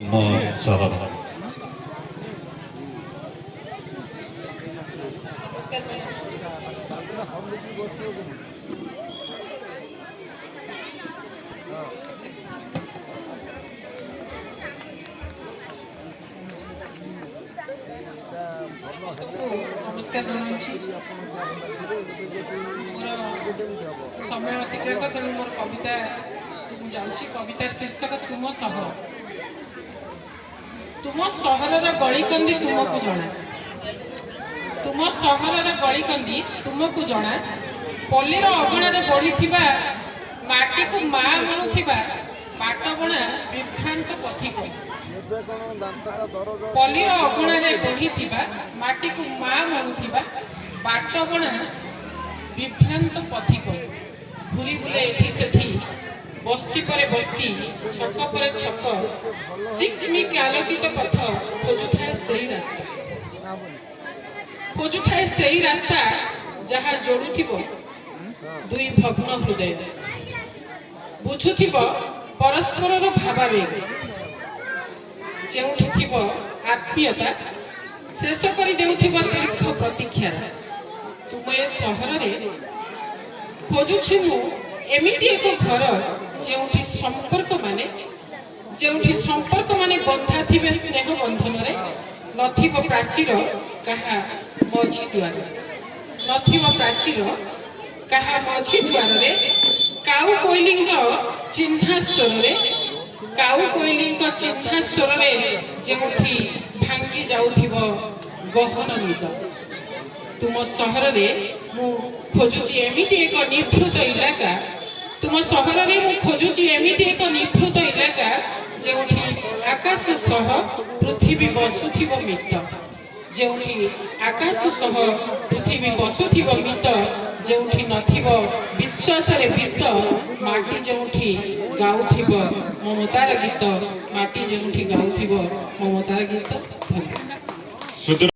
Sir नमस्कार जनावि मोर समय अतिक्रत तेणु मोर कविता जाऊँगी कवितार शीर्षक तुम सहर गलिकंदी तुमको जना तुम सहर गलिकंदी तुमको जना पल्लीर अगणारे बढ़ी माटी को माँ मणुवा बाटबणा विभ्रांत पथिक पल्लीर अगणारे बढ़ी माटी को माँ मणुवा बाटबणा विभ्रांत पथिक घूरी बुले एठी सेठी बस्ती पर बस्ती छक पर छक चिकमिक आलोकित पथ खोजुथाए सेही रास्ता जहाँ जोड़ुथिबो दुई भग्न हृदय बुझुथिबो परस्पर भावावेग जेउठी थिबो आत्मीयता शेष करि देउथिबो दीर्घ प्रतीक्षार तुम ए सहर रे खोजुछि मु एमिति एक घर जेउठी संपर्क माने बंधा थिबे स्नेह बंधन रे नथिबो प्राचीर कहा मझी द्वार नथिबो प्राचीर कहा मझी द्वार रे काउ कोइलिंग चिन्हा स्वर रे काउ कोइलिंग चिन्हा स्वर रे जेउठी भांगी जाउथिबो गहन निद तुम सहर रे मु खोजुची एमिति एक निभृत इलाका तुम सहर रे मु खोजुची एमिति एक निभृत इलाका जेउठी आकाश सह पृथ्वी बसुथिबो मित जेउठी आकाश सह पृथ्वी बसुथिबो मित जेउठी नथिबो विश्वास रे विश्व माटी जेउठी गाउथिबो ममतार गीत माटी जेउठी गाउथिबो ममतार गीत धन्यवाद।